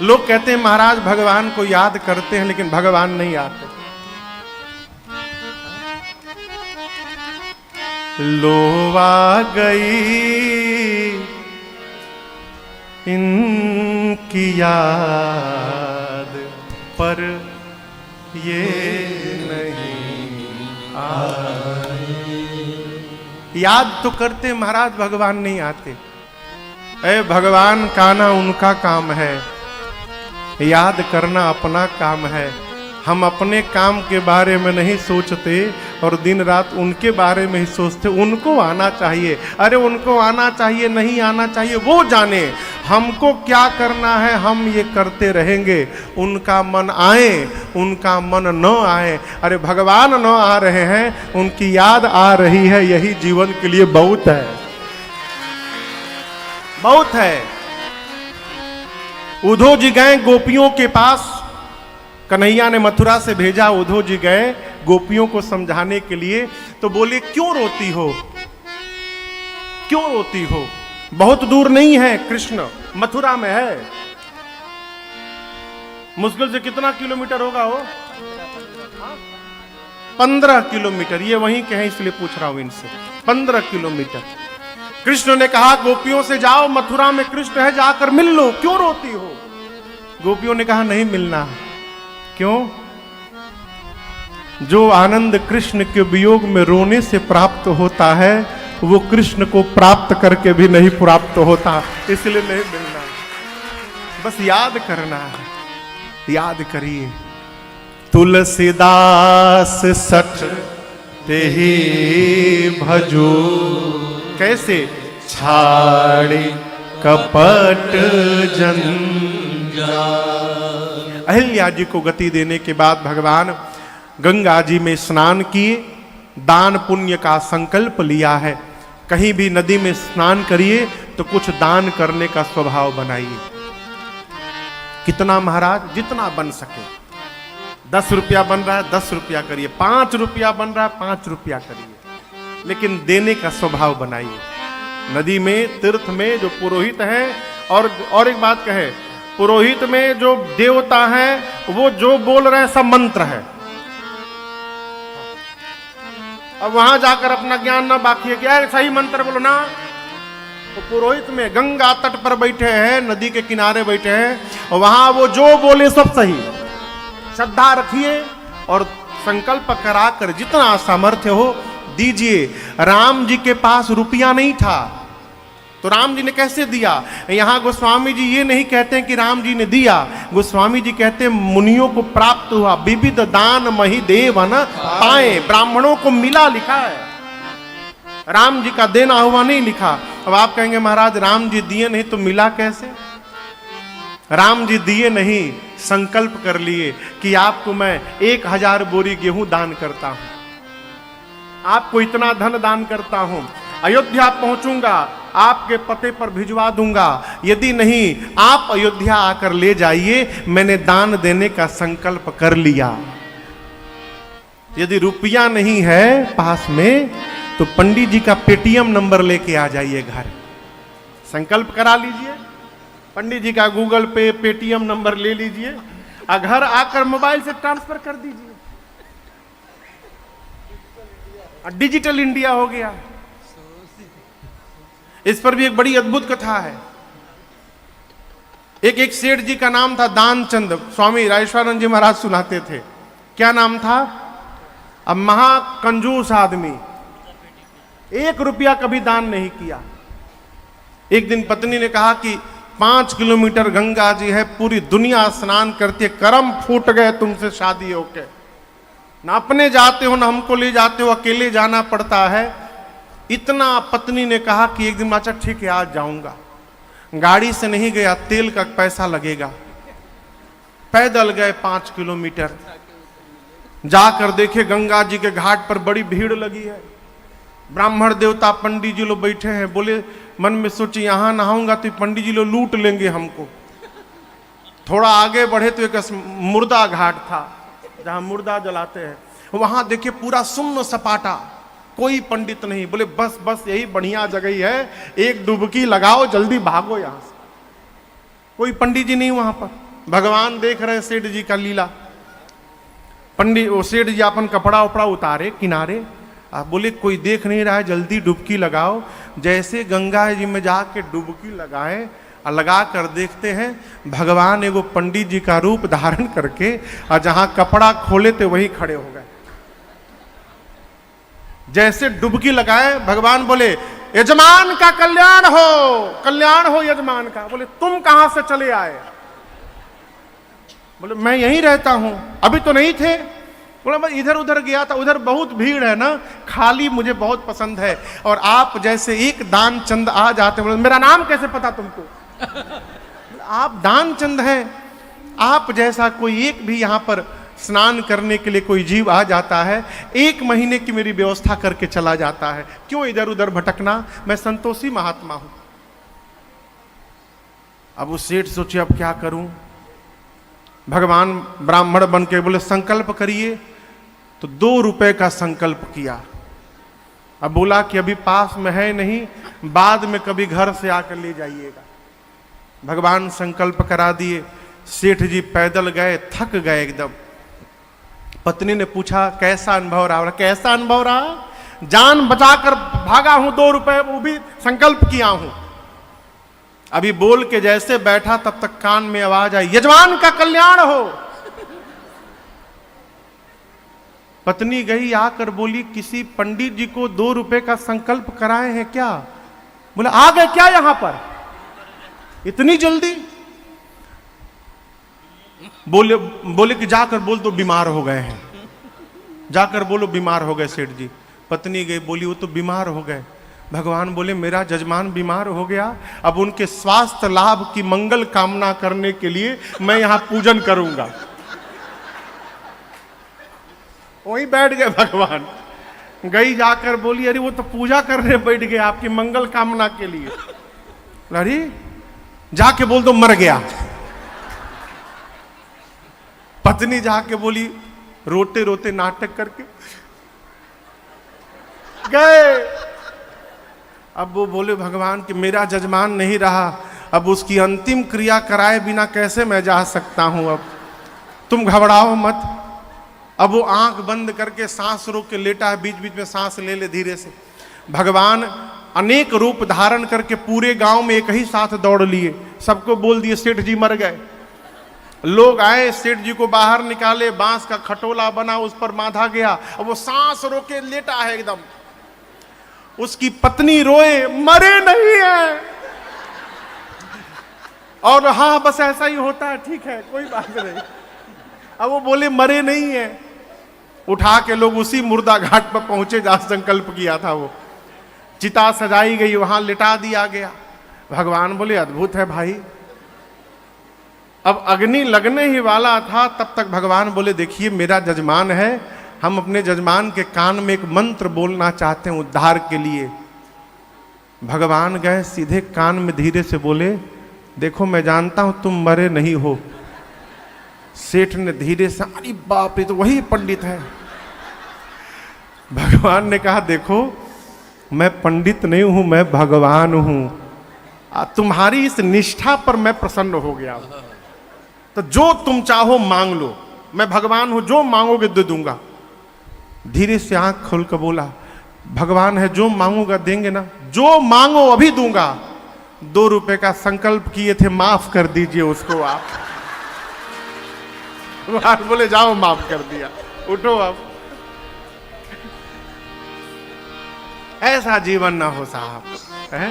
लोग कहते हैं महाराज भगवान को याद करते हैं लेकिन भगवान नहीं आते। लो आ गई इनकी याद पर ये नहीं आई। याद तो करते महाराज, भगवान नहीं आते। ऐ भगवान काना उनका काम है, याद करना अपना काम है। हम अपने काम के बारे में नहीं सोचते और दिन रात उनके बारे में ही सोचते। उनको आना चाहिए, अरे उनको आना चाहिए, नहीं आना चाहिए वो जाने। हमको क्या करना है हम ये करते रहेंगे। उनका मन आए उनका मन न आए, अरे भगवान न आ रहे हैं, उनकी याद आ रही है, यही जीवन के लिए बहुत है, बहुत है। उद्धव जी गए गोपियों के पास, कन्हैया ने मथुरा से भेजा, उद्धव जी गए गोपियों को समझाने के लिए। तो बोले क्यों रोती हो, क्यों रोती हो? बहुत दूर नहीं है, कृष्ण मथुरा में है। मुश्किल से कितना किलोमीटर होगा वो? 15 किलोमीटर। ये वहीं के हैं इसलिए पूछ रहा हूं इनसे। 15 किलोमीटर। कृष्ण ने कहा गोपियों से जाओ, मथुरा में कृष्ण है, जाकर मिल लो, क्यों रोती हो? गोपियों ने कहा नहीं मिलना। क्यों? जो आनंद कृष्ण के वियोग में रोने से प्राप्त होता है वो कृष्ण को प्राप्त करके भी नहीं प्राप्त होता, इसलिए नहीं मिलना। बस याद करना है, याद करिए। तुलसीदास सठ ते ही भजो, कैसे? छाड़ी कपट जंजाल। अहिल्या जी को गति देने के बाद भगवान गंगा जी में स्नान किए, दान पुण्य का संकल्प लिया है। कहीं भी नदी में स्नान करिए तो कुछ दान करने का स्वभाव बनाइए। कितना महाराज? जितना बन सके। 10 रुपया बन रहा है 10 रुपया करिए, 5 रुपया बन रहा है 5 रुपया करिए, लेकिन देने का स्वभाव बनाइए। नदी में, तीर्थ में जो पुरोहित है, और एक बात कहे, पुरोहित में जो देवता है वो जो बोल रहे हैं सब मंत्र है। अब वहां जाकर अपना ज्ञान ना बाकी है, क्या सही मंत्र बोलो ना। तो पुरोहित में गंगा तट पर बैठे हैं, नदी के किनारे बैठे हैं, और वहां वो जो बोले सब सही। श्रद्धा रखिए और संकल्प कराकर जितना सामर्थ्य हो दीजिए। राम जी के पास रुपया नहीं था तो राम जी ने कैसे दिया? यहां गोस्वामी जी ये नहीं कहते हैं कि राम जी ने दिया, गोस्वामी जी कहते हैं मुनियों को प्राप्त हुआ, विविध दान मही देव न पाए। ब्राह्मणों को मिला लिखा है, राम जी का देना हुआ नहीं लिखा। अब आप कहेंगे महाराज राम जी दिए नहीं तो मिला कैसे? राम जी दिए नहीं, संकल्प कर लिए कि आपको मैं 1000 बोरी गेहूं दान करता हूं, आपको इतना धन दान करता हूं, अयोध्या पहुंचूंगा, आपके पते पर भिजवा दूंगा, यदि नहीं आप अयोध्या आकर ले जाइए, मैंने दान देने का संकल्प कर लिया। यदि रुपया नहीं है पास में तो पंडित जी का पेटीएम नंबर लेके आ जाइए घर, संकल्प करा लीजिए, पंडित जी का गूगल पे पेटीएम नंबर ले लीजिए, घर आकर मोबाइल से ट्रांसफर कर दीजिए। डिजिटल इंडिया हो गया। इस पर भी एक बड़ी अद्भुत कथा है। एक सेठ जी का नाम था दानचंद, स्वामी राजेश्वरानंद जी महाराज सुनाते थे। क्या नाम था? अब महाकंजूस आदमी, 1 रुपया कभी दान नहीं किया। एक दिन पत्नी ने कहा कि 5 किलोमीटर गंगा जी है, पूरी दुनिया स्नान करती है, कर्म फूट गए तुमसे शादी होके, ना अपने जाते हो ना हमको ले जाते हो, अकेले जाना पड़ता है। इतना पत्नी ने कहा कि एक दिन अच्छा ठीक है आज जाऊंगा। गाड़ी से नहीं गया, तेल का पैसा लगेगा। पैदल गए 5 किलोमीटर, जाकर देखे गंगा जी के घाट पर बड़ी भीड़ लगी है, ब्राह्मण देवता पंडित जी लोग बैठे हैं। बोले मन में सोचे यहां नहाऊंगा तो पंडित जी लोग लूट लेंगे हमको। थोड़ा आगे बढ़े तो एक मुर्दा घाट था जहां मुर्दा जलाते हैं, वहां देखिए पूरा सुन्न सपाटा, कोई पंडित नहीं। बोले बस बस यही बढ़िया जगह है, एक डुबकी लगाओ जल्दी भागो यहां से। कोई पंडित जी नहीं वहां पर। भगवान देख रहे सेठ जी का लीला। पंडित वो सेठ जी अपन कपड़ा उपड़ा उतारे किनारे, आप बोले कोई देख नहीं रहा है, जल्दी डुबकी लगाओ। जैसे गंगा जी में जाके डुबकी लगाए और लगा कर देखते हैं भगवान एगो पंडित जी का रूप धारण करके और जहां कपड़ा खोले थे वही खड़े हो गए। जैसे डुबकी लगाए भगवान बोले यजमान का कल्याण हो यजमान का। बोले तुम कहां से चले आए? बोले मैं यहीं रहता हूं, अभी तो नहीं थे। बोला मैं इधर उधर गया था, उधर बहुत भीड़ है ना, खाली मुझे बहुत पसंद है, और आप जैसे एक दान चंद आ जाते। बोले मेरा नाम कैसे पता तुमको? आप दान चंद हैं, आप जैसा कोई एक भी यहां पर स्नान करने के लिए कोई जीव आ जाता है, 1 महीने की मेरी व्यवस्था करके चला जाता है, क्यों इधर उधर भटकना? मैं संतोषी महात्मा हूं। अब वो सेठ सोचे अब क्या करूं। भगवान ब्राह्मण बन के बोले संकल्प करिए, तो 2 रुपए का संकल्प किया। अब बोला कि अभी पास में है नहीं, बाद में कभी घर से आकर ले जाइएगा। भगवान संकल्प करा दिए। सेठ जी पैदल गए, थक गए एकदम। पत्नी ने पूछा कैसा अनुभव रहा? कैसा अनुभव रहा? जान बचाकर भागा हूं, 2 रुपए वो भी संकल्प किया हूं। अभी बोल के जैसे बैठा तब तक कान में आवाज आई यजमान का कल्याण हो। पत्नी गई आकर बोली किसी पंडित जी को 2 रुपए का संकल्प कराए हैं क्या? बोले आ गए क्या यहां पर इतनी जल्दी? बोले कि जाकर बोल दो बीमार हो गए हैं, जाकर बोलो बीमार हो गए सेठ जी। पत्नी गई बोली वो तो बीमार हो गए। भगवान बोले मेरा जजमान बीमार हो गया, अब उनके स्वास्थ्य लाभ की मंगल कामना करने के लिए मैं यहां पूजन करूंगा। वहीं बैठ गए भगवान। गई जाकर बोली अरे वो तो पूजा करने बैठ गए आपकी मंगल कामना के लिए। अरे जाके बोल दो मर गया। पत्नी जाके बोली रोते रोते नाटक करके गए। अब वो बोले भगवान कि मेरा जजमान नहीं रहा, अब उसकी अंतिम क्रिया कराए बिना कैसे मैं जा सकता हूं, अब तुम घबराओ मत। अब वो आंख बंद करके सांस रोक के लेटा है, बीच बीच में सांस ले ले धीरे से। भगवान अनेक रूप धारण करके पूरे गांव में एक ही साथ दौड़ लिए, सबको बोल दिए सेठ जी मर गए। लोग आए, सेठ जी को बाहर निकाले, बांस का खटोला बना उस पर बांधा गया। अब वो सांस रोके लेटा है एकदम। उसकी पत्नी रोए मरे नहीं है, और हाँ बस ऐसा ही होता है, ठीक है कोई बात नहीं। अब वो बोले मरे नहीं है। उठा के लोग उसी मुर्दा घाट पर पहुंचे जहां संकल्प किया था। वो चिता सजाई गई, वहां लिटा दिया गया। भगवान बोले अद्भुत है भाई। अब अग्नि लगने ही वाला था, तब तक भगवान बोले देखिए मेरा जजमान है, हम अपने जजमान के कान में एक मंत्र बोलना चाहते हैं उद्धार के लिए। भगवान गए सीधे कान में धीरे से बोले देखो मैं जानता हूं तुम मरे नहीं हो। सेठ ने धीरे से अरे बाप रे तो वही पंडित है। भगवान ने कहा देखो मैं पंडित नहीं हूं, मैं भगवान हूं। तुम्हारी इस निष्ठा पर मैं प्रसन्न हो गया। तो जो तुम चाहो मांग लो, मैं भगवान हूं, जो मांगोगे दे दूंगा। धीरे से आंख खोल कर बोला भगवान है जो मांगूंगा देंगे ना? जो मांगो अभी दूंगा। 2 रुपए का संकल्प किए थे, माफ कर दीजिए उसको आप। भगवान बोले जाओ माफ कर दिया, उठो अब। ऐसा जीवन ना हो साहब, है